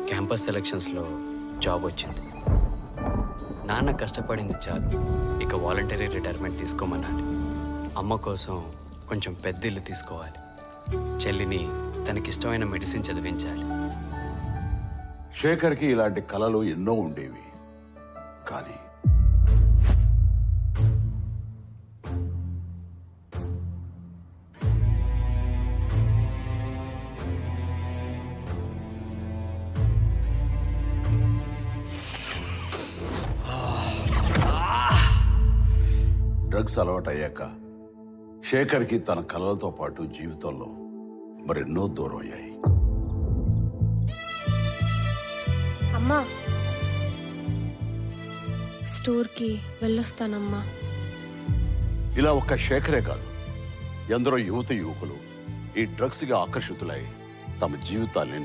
Campus సెలక్షన్స్లో job వచ్చింది. నాన్న కష్టపడింది చాలు, ఇక వాలంటరీ రిటైర్మెంట్ తీసుకోమన్నాడు. అమ్మ కోసం కొంచెం పెద్ద ఇల్లు తీసుకోవాలి. చెల్లిని తనకిష్టమైన మెడిసిన్ చదివించాలి. శేఖర్కి ఇలాంటి కలలు ఎన్నో ఉండేవి. కానీ డ్రగ్స్ అలవాటయ్యాక శేఖర్కి తన కలలతో పాటు జీవితంలో మరెన్నో దూరం అయ్యాయి. అమ్మా, స్టోర్కి వెళ్ళొస్తానమ్మా. ఇలా ఒక్క శేఖరే కాదు, ఎందరో యువకులు ఈ డ్రగ్స్కి ఆకర్షితులై తమ జీవితాల్ని